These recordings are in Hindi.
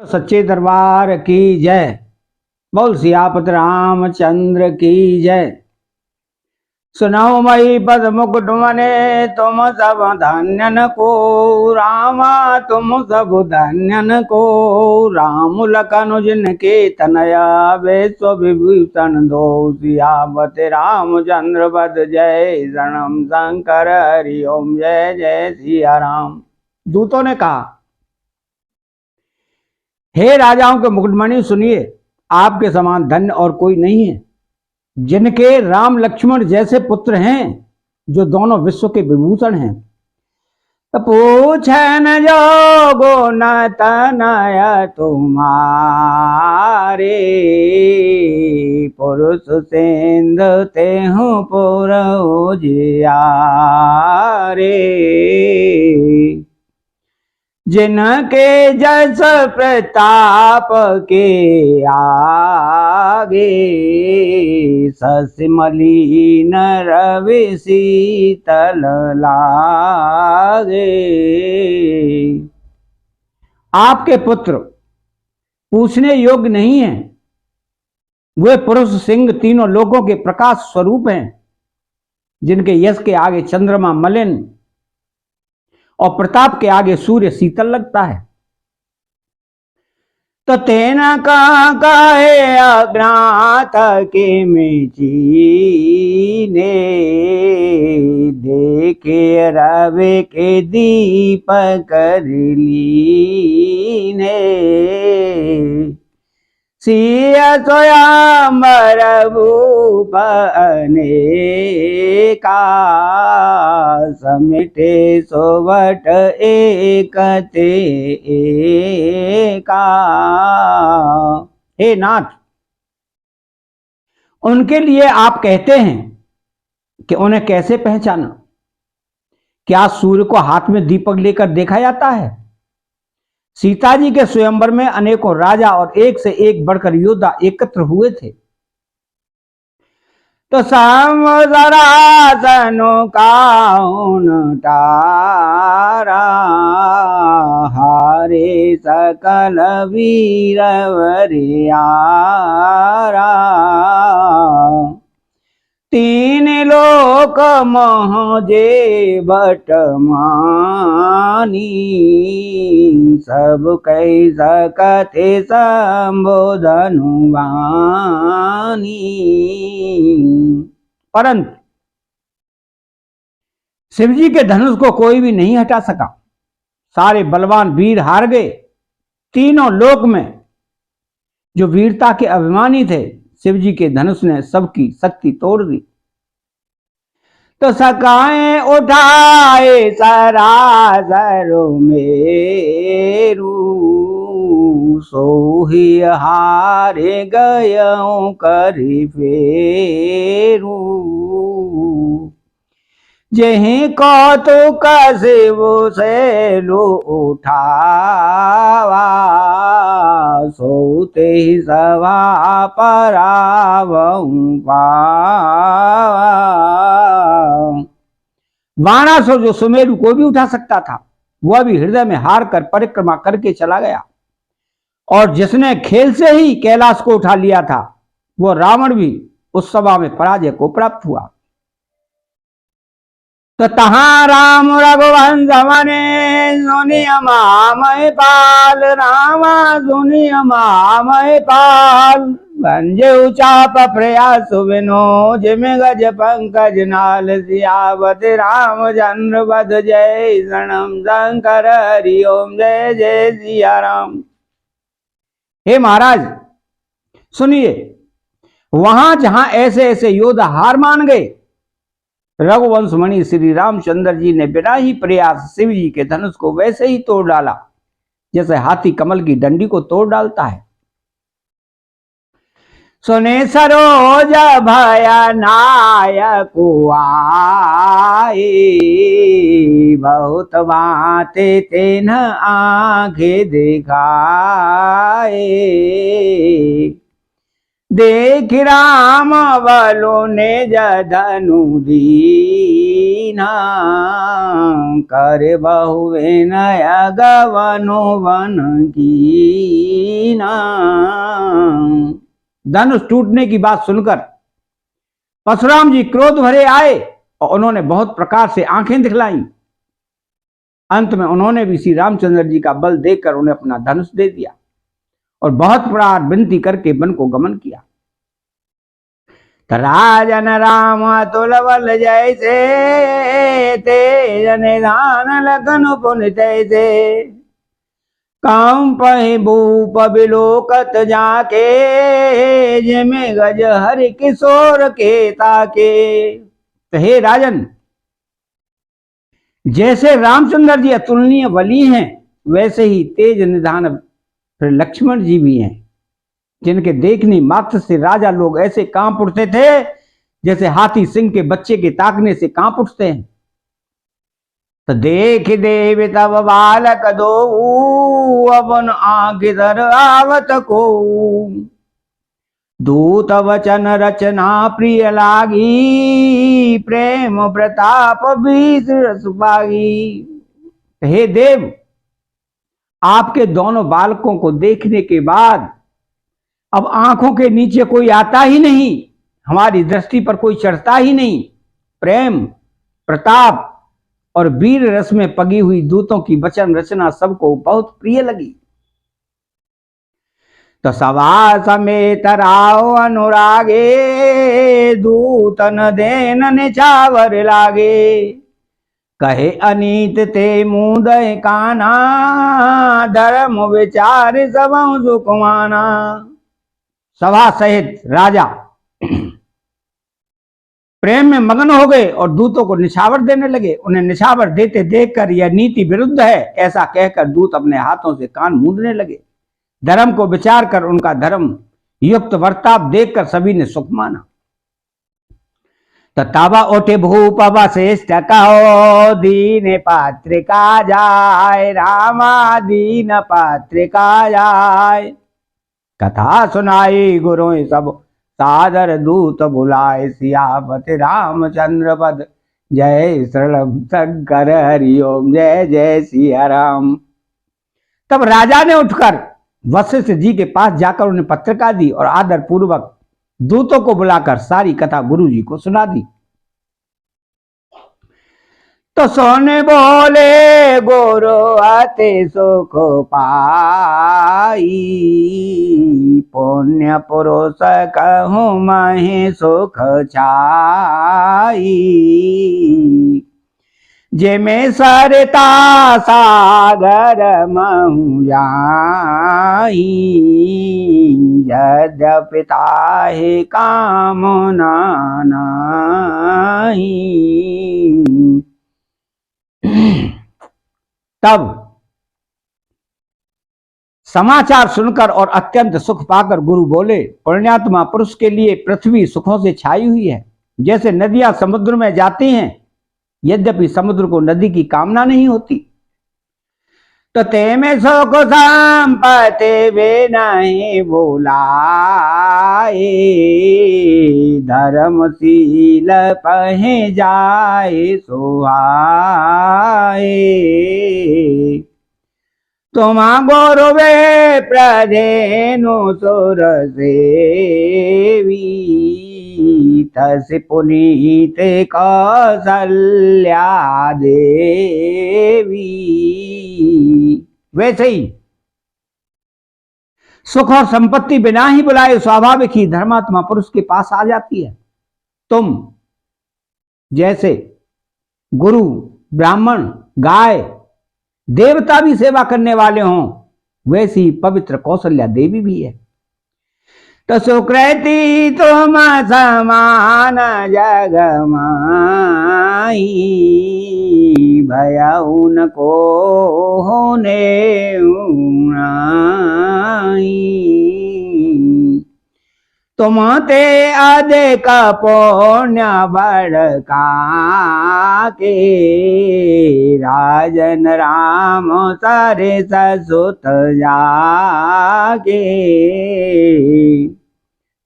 सच्चे दरबार की जय। बोल सियापत रामचंद्र की जय। सुनाओ मई पद मुकुट मने तुम सब धन्यन को रामा, तुम सब धन्यन को राम लखन जिनके तनया विश्व विभूषण दो सियापत रामचंद्र पद जय। शरणम शंकर हरि ओम जय जय सिया राम। दूतों ने कहा, हे राजाओं के मुकुटमणि सुनिए, आपके समान धन्य और कोई नहीं है, जिनके राम लक्ष्मण जैसे पुत्र हैं, जो दोनों विश्व के विभूषण हैं। पूछन जोगो न तनय तुम्हारे, पुरुष सेंध तेहु पुर उजियारे। जिनके जस प्रताप के आगे, ससिमलीन रवि शीतल लागे। आपके पुत्र पूछने योग्य नहीं है। वे पुरुष सिंह तीनों लोकों के प्रकाश स्वरूप हैं, जिनके यश के आगे चंद्रमा मलिन और प्रताप के आगे सूर्य शीतल लगता है। तो तेना कहे अज्ञात के मेचीने, देखे रवि के दीप कर लीने। सिया स्वयंवर भूप अनेका, समिटे सोवट एक ते एका। हे नाथ, उनके लिए आप कहते हैं कि उन्हें कैसे पहचाना? क्या सूर्य को हाथ में दीपक लेकर देखा जाता है? सीता जी के स्वयंवर में अनेकों राजा और एक से एक बढ़कर योद्धा एकत्र हुए थे। तो समदरासनों का टारा, हारे सकल वीर वरियारा। तीन लोक मोहजे बट मानी, सब कई सकते संबोधनु वानी। परंतु शिव जी के धनुष को कोई भी नहीं हटा सका। सारे बलवान वीर हार गए। तीनों लोक में जो वीरता के अभिमानी थे, शिव जी के धनुष ने सबकी शक्ति तोड़ दी। तो सकाएं उठाए सरासर मेरू, सोही हारे गयों करी फेरू। जहीं कौतुक शिव से लो उठावा, सोते ही सभा परावं पावा। बाणासुर जो सुमेरु को भी उठा सकता था, वह भी हृदय में हार कर परिक्रमा करके चला गया। और जिसने खेल से ही कैलाश को उठा लिया था, वह रावण भी उस सभा में पराजय को प्राप्त हुआ। तो तहां राम रघुवंश मने, सुनिय मामय पाल रामा, सुनिय मामय पाल। भंजे चाप प्रयास बिनो, जिम गज पंकज नाल। सियावत रामचंद्र पद जय। शरणम शंकर हरि ओम जय जय सिया राम। हे महाराज सुनिए, वहां जहां ऐसे ऐसे योद्धा हार मान गए, रघुवंश मणि श्री रामचंद्र जी ने बिना ही प्रयास शिव जी के धनुष को वैसे ही तोड़ डाला, जैसे हाथी कमल की डंडी को तोड़ डालता है। सुने सरोज भय नायक आए, बहुत बाते तेन आंखे दिखाए। देख राम बलो ने जधनु दीना, कर बहु विनय गवनु वन की दीना। धनुष टूटने की बात सुनकर परशुराम जी क्रोध भरे आए और उन्होंने बहुत प्रकार से आंखें दिखलाई। अंत में उन्होंने भी श्री रामचंद्र जी का बल देखकर उन्हें अपना धनुष दे दिया और बहुत प्रकार विनती करके वन को गमन किया। राजन राम तुलबल जैसे तेज निधान लगन पुन तैसे। काम पहि भूप बिलोकत जाके जिमे गज हरि किशोर के ताके। तो हे राजन, जैसे रामचंद्र जी अतुलनीय बली हैं वैसे ही तेज निधान फिर लक्ष्मण जी भी हैं, जिनके देखने मात्र से राजा लोग ऐसे कांप उठते थे जैसे हाथी सिंह के बच्चे के ताकने से कांप उठते हैं। तो देख देव तब बालक दो अपन आंख धर आवत को। दूत वचन रचना प्रिय लागी प्रेम प्रताप बीस रस पागी। हे देव, आपके दोनों बालकों को देखने के बाद अब आंखों के नीचे कोई आता ही नहीं, हमारी दृष्टि पर कोई चढ़ता ही नहीं। प्रेम प्रताप और वीर रस में पगी हुई दूतों की वचन रचना सबको बहुत प्रिय लगी। तो सभा समेत राव अनुरागे दूतन देन निछावर लागे। कहे अनीत ते मुदय काना धर्म विचार सब सुखमाना। सभा सहित राजा प्रेम में मगन हो गए और दूतों को निछावर देने लगे। उन्हें निछावर देते देखकर यह नीति विरुद्ध है ऐसा कहकर दूत अपने हाथों से कान मूंदने लगे। धर्म को विचार कर उनका धर्म युक्त वर्ताव देखकर सभी ने सुख माना। तो ताबा उठे भूप वशिष्ठ कहो दीन पात्रिका जाय रामा दीन पात्रिका जाय। कथा सुनाई गुरु सब सादर दूत बुलाए सियापति रामचंद्र पद जय शंकर हरिओम जय जय सिया राम। तब राजा ने उठकर वशिष्ठ जी के पास जाकर उन्हें पत्रिका दी और आदर पूर्वक दूतों को बुलाकर सारी कथा गुरु जी को सुना दी। तो सोने बोले गुरु अति सुख पाई पुण्य पुरुष कहूँ महि सुख छाई। जिमे सरता सागर महु जाई यद्यपि ताहि कामना नाहि। तब समाचार सुनकर और अत्यंत सुख पाकर गुरु बोले, पुण्यात्मा पुरुष के लिए पृथ्वी सुखों से छाई हुई है, जैसे नदियां समुद्र में जाती हैं यद्यपि समुद्र को नदी की कामना नहीं होती। तो ते में सुख संपत्ति वे नहीं भुलाए धर्मशील पहे जाए सुहाए। तुम गौरवे प्रधेनु सुर सेवी तस पुनीत कौशल्या देवी। वैसे ही सुख और संपत्ति बिना ही बुलाए स्वाभाविक ही धर्मात्मा पुरुष के पास आ जाती है। तुम जैसे गुरु ब्राह्मण गाय देवता भी सेवा करने वाले हों वैसी पवित्र कौशल्या देवी भी है। तो सुकृति तुम समान जग माही भयउ न को होने उनाई। तुम ते अधिक पुण्य बड़का के राजन राम सारे ससुत जाके।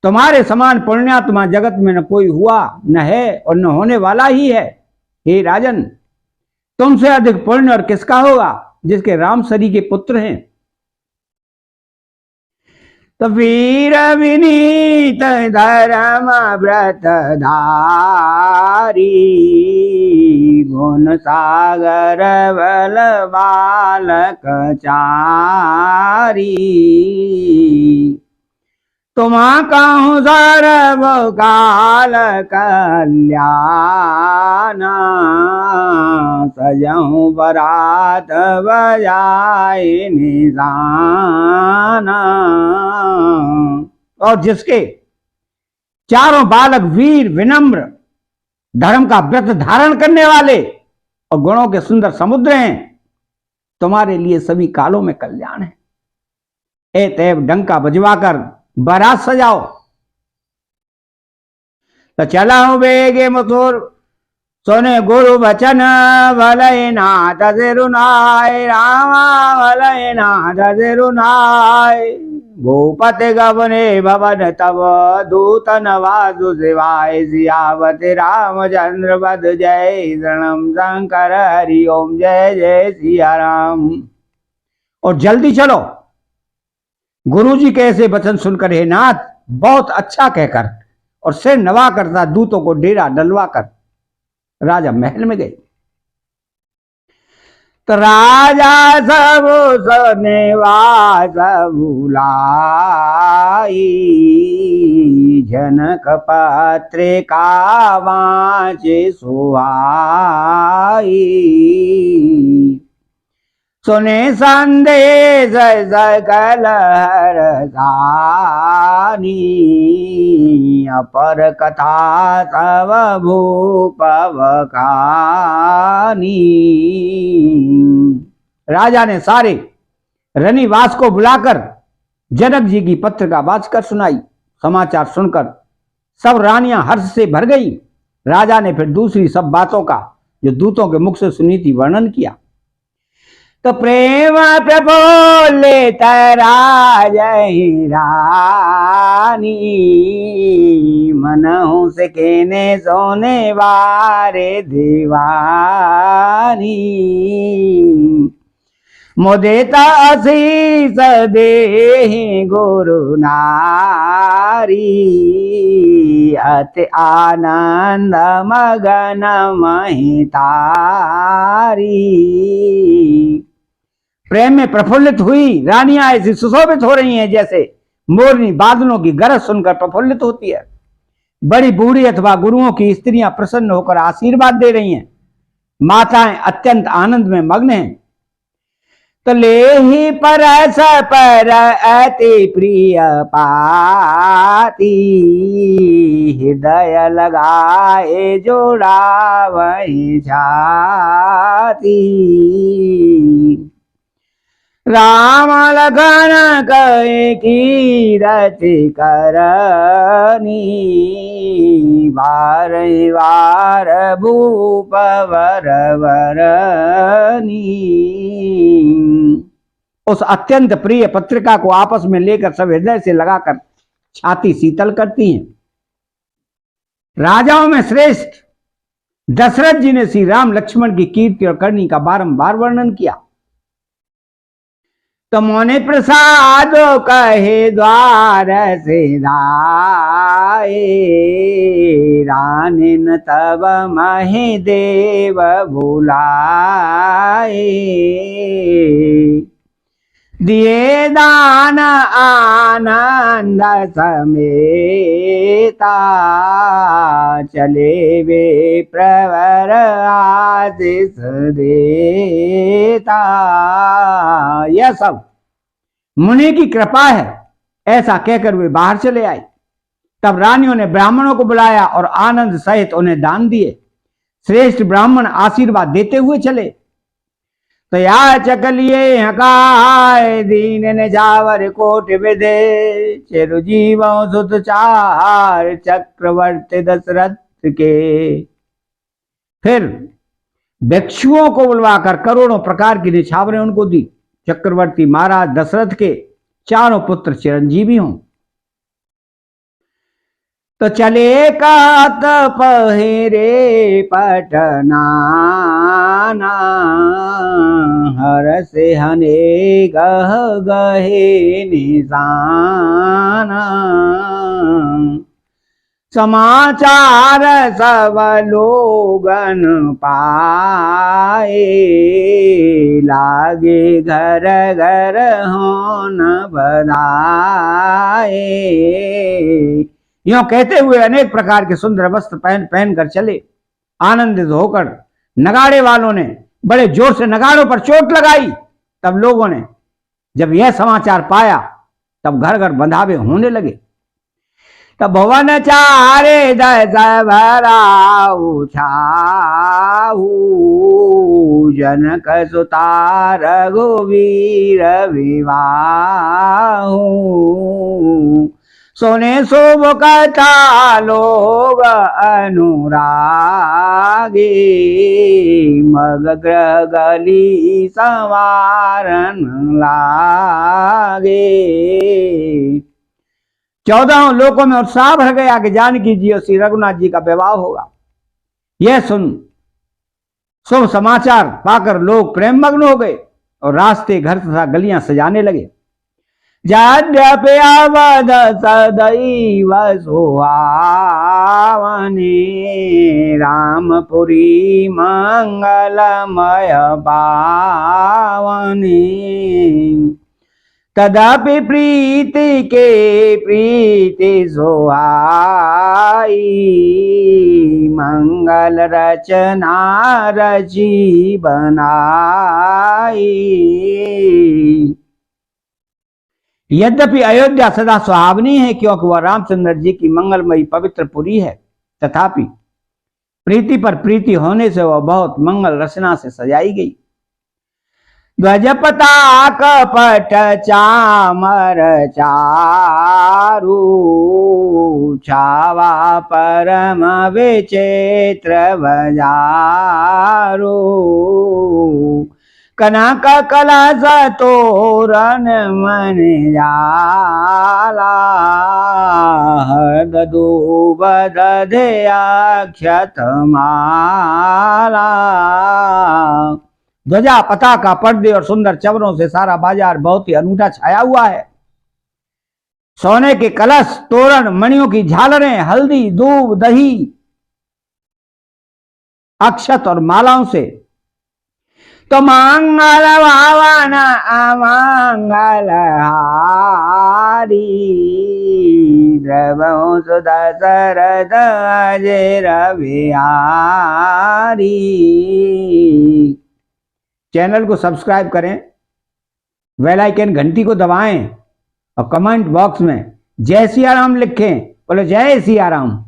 तुम्हारे समान पुण्यात्मा जगत में न कोई हुआ न है और न होने वाला ही है। हे राजन, तुमसे अधिक पुण्य और किसका होगा जिसके राम सरी के पुत्र हैं। तो वीर विनीत धर्म व्रत धारी, गुण सागर बल बालक चारी। तुम कहूँ सर्व काल कल्याण, सजहूँ बरात बजाए निशाना। और जिसके चारों बालक वीर विनम्र धर्म का व्रत धारण करने वाले और गुणों के सुंदर समुद्र हैं, तुम्हारे लिए सभी कालों में कल्याण है। एतैव डंका बजवाकर बारात सजाओ। तो चला हूं बेगे मथुर, सोने गुरु बचन, भले नाथ सिरुनाय रामा, भले नाथ सिरुनाय। भूपति गबने भवन तब, दूत नवाजु शिवाय। सियावत रामचंद्र पद जय, शरणम शंकर हरि ओम जय जय सिया राम। और जल्दी चलो। गुरुजी के ऐसे वचन सुनकर हे नाथ बहुत अच्छा कहकर और सिर नवा करता दूतों को डेरा डलवा कर राजा महल में गए। तो राजा सब निवास बुलाई, जनक पत्रिका वांचे सुहाई। सुने संदेश सकल हरसानी, अपर कथा सब भूप बखानी। राजा ने सारे रनिवास को बुलाकर जनक जी की पत्रिका वाचकर सुनाई। समाचार सुनकर सब रानियां हर्ष से भर गई। राजा ने फिर दूसरी सब बातों का जो दूतों के मुख से सुनी थी वर्णन किया। तो प्रेम प्रफुल्लित राजहि रानी, मनहु से केने सोने वारे दीवानी। मुदित आशीष देहि गुरु नारी, अति आनंद मगन महितारी। प्रेम में प्रफुल्लित हुई रानियां ऐसी सुशोभित हो रही हैं जैसे मोरनी बादलों की गरज सुनकर प्रफुल्लित होती है। बड़ी बूढ़ी अथवा गुरुओं की स्त्रियां प्रसन्न होकर आशीर्वाद दे रही हैं। माताएं अत्यंत आनंद में मग्न हैं। तो ले ही परस पर अति प्रिय पाती, हृदय लगाए जोड़ा वही छाती। राम लखन कहे कीरति करनी, बार बार भूप वर वरनी। उस अत्यंत प्रिय पत्रिका को आपस में लेकर सब हृदय से लगाकर छाती शीतल करती हैं। राजाओं में श्रेष्ठ दशरथ जी ने श्री राम लक्ष्मण की कीर्ति और करनी का बारंबार वर्णन किया। तो मोने प्रसाद कहे द्वार से दाए, रानिन तब महि देव बुलाए। दिए दान आनंद समेता, चले वे प्रवर आशीष देता। यह सब मुनि की कृपा है, ऐसा कहकर वे बाहर चले आए। तब रानियों ने ब्राह्मणों को बुलाया और आनंद सहित उन्हें दान दिए। श्रेष्ठ ब्राह्मण आशीर्वाद देते हुए चले। तो याचक लिए हकाय, दीन ने जावर कोट विधे। चिरजीवों सुत चार, चक्रवर्ती दशरथ के। फिर भिक्षुओं को बुलवाकर करोड़ों प्रकार की निछावरें उनको दी। चक्रवर्ती महाराज दशरथ के चारों पुत्र चिरंजीवी हों। तो चले कात पहिरे पटनाना, हर से हने गह गहे निशाना। समाचार सब लोगन पाए, लागे घर घर होन बधाए। यूं कहते हुए अनेक प्रकार के सुंदर वस्त्र पहन पहन कर चले। आनंदित होकर नगाड़े वालों ने बड़े जोर से नगाड़ों पर चोट लगाई। तब लोगों ने जब यह समाचार पाया तब घर घर बंधावे होने लगे। तब भवन चारे दस भराऊ छाऊ, जनक सुता रघुवीर विवाहू। सोने शुभ कथा लोग अनुरागी, मग ग्रह गली संवारन लागे। 14 लोकों में उत्साह भर गया कि जानकी जी और श्री रघुनाथ जी का विवाह होगा। यह सुन शुभ समाचार पाकर लोग प्रेम मग्न हो गए और रास्ते घर तथा गलियां सजाने लगे। यद्यपि अवध सदैव सुहावनी, रामपुरी मंगलमय पावनी। तदपि प्रीति के प्रीति सोहाई, मंगल रचना रची बनाई। यद्यपि अयोध्या सदा सुहावनी है क्योंकि वह रामचंद्र जी की मंगलमयी पवित्र पुरी है, तथापि प्रीति पर प्रीति होने से वह बहुत मंगल रचना से सजाई गई। ध्वज पताक पट चामर चारु, छावा परम विचित्र बजारू। कनक कलश तोरण मन जाला, हरद दूब दधे अक्षत माला। ध्वजा पताका पर्दे और सुंदर चवरों से सारा बाजार बहुत ही अनूठा छाया हुआ है। सोने के कलश, तोरण, मणियों की झालरें, हल्दी, दूब, दही, अक्षत और मालाओं से तो मंगल भावन अमंगल हारी, द्रवहु सुदशरथ अजर बिहारी। चैनल को सब्सक्राइब करें, बेल आइकन घंटी को दबाएं और कमेंट बॉक्स में जय सिया राम लिखें। बोलो जय सिया राम।